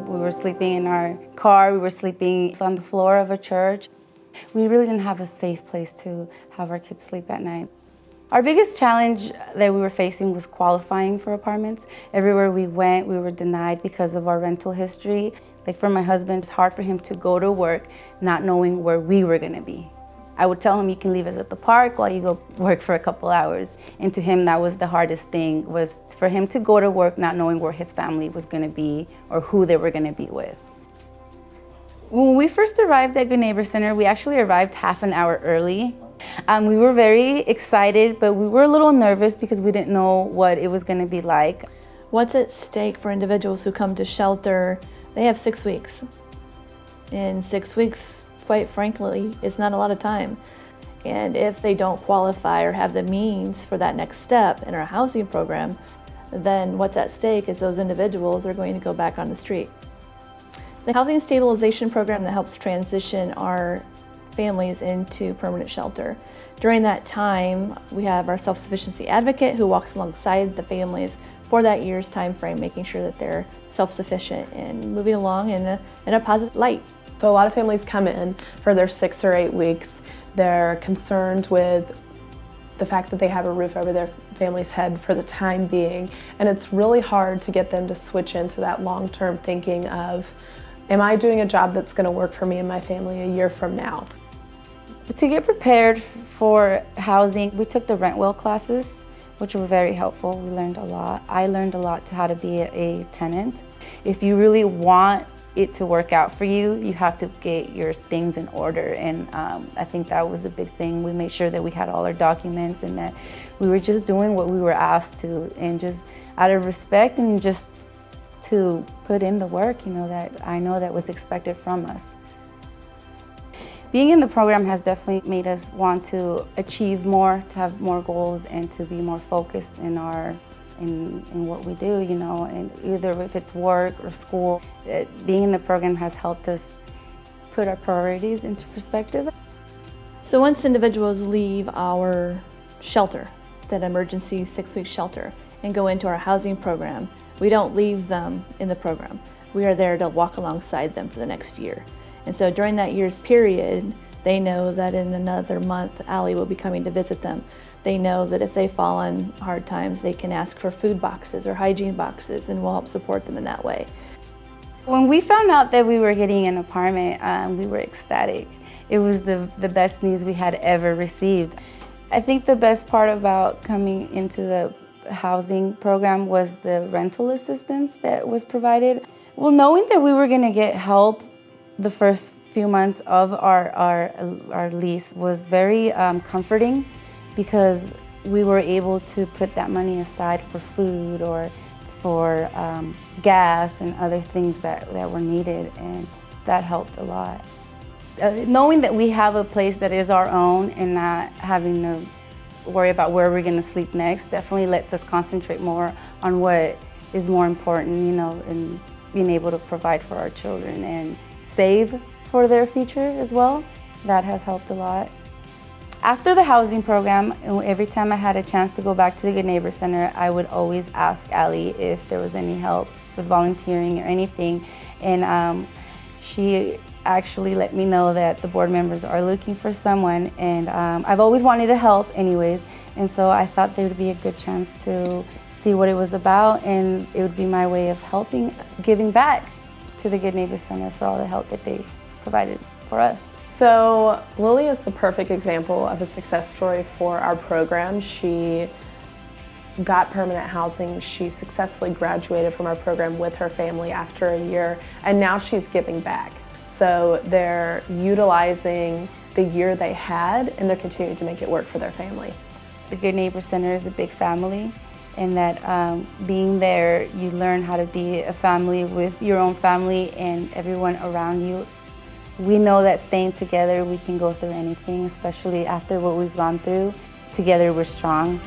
We were sleeping in our car, we were sleeping on the floor of a church. We really didn't have a safe place to have our kids sleep at night. Our biggest challenge that we were facing was qualifying for apartments. Everywhere we went, we were denied because of our rental history. Like for my husband, it's hard for him to go to work not knowing where we were gonna be. I would tell him, you can leave us at the park while you go work for a couple hours. And to him, that was the hardest thing, was for him to go to work not knowing where his family was gonna be or who they were gonna be with. When we first arrived at Good Neighbor Center, we actually arrived half an hour early. We were very excited, but we were a little nervous because we didn't know what it was gonna be like. What's at stake for individuals who come to shelter? They have 6 weeks. In 6 weeks, quite frankly, it's not a lot of time. And if they don't qualify or have the means for that next step in our housing program, then what's at stake is those individuals are going to go back on the street. The housing stabilization program that helps transition our families into permanent shelter. During that time, we have our self-sufficiency advocate who walks alongside the families for that year's time frame, making sure that they're self-sufficient and moving along in a positive light. So a lot of families come in for their 6 or 8 weeks. They're concerned with the fact that they have a roof over their family's head for the time being, and it's really hard to get them to switch into that long-term thinking of, am I doing a job that's going to work for me and my family a year from now? But to get prepared for housing, we took the rent well classes, which were very helpful. We learned a lot. I learned a lot to how to be a tenant. If you really want it to work out for you, you have to get your things in order. And I think that was a big thing. We made sure that we had all our documents and that we were just doing what we were asked to, and just out of respect and just to put in the work, you know, that I know that was expected from us. Being in the program has definitely made us want to achieve more, to have more goals, and to be more focused in what we do, you know, and either if it's work or school. Being in the program has helped us put our priorities into perspective. So once individuals leave our shelter, that emergency 6-week shelter, and go into our housing program, we don't leave them in the program. We are there to walk alongside them for the next year. And so during that year's period, they know that in another month, Allie will be coming to visit them. They know that if they fall on hard times, they can ask for food boxes or hygiene boxes, and we'll help support them in that way. When we found out that we were getting an apartment, we were ecstatic. It was the best news we had ever received. I think the best part about coming into the housing program was the rental assistance that was provided. Well, knowing that we were gonna get help the first few months of our lease was very comforting, because we were able to put that money aside for food or for gas and other things that were needed, and that helped a lot. Knowing that we have a place that is our own and not having to worry about where we're gonna sleep next definitely lets us concentrate more on what is more important, you know, and being able to provide for our children and save for their future as well. That has helped a lot. After the housing program, every time I had a chance to go back to the Good Neighbor Center, I would always ask Allie if there was any help with volunteering or anything. And she actually let me know that the board members are looking for someone, and I've always wanted to help anyways. And so I thought there would be a good chance to see what it was about, and it would be my way of helping, giving back to the Good Neighbor Center for all the help that they provided for us. So Lily is the perfect example of a success story for our program. She got permanent housing. She successfully graduated from our program with her family after a year, and now she's giving back. So they're utilizing the year they had, and they're continuing to make it work for their family. The Good Neighbor Center is a big family, and that being there, you learn how to be a family with your own family and everyone around you. We know that staying together, we can go through anything, especially after what we've gone through. Together, we're strong.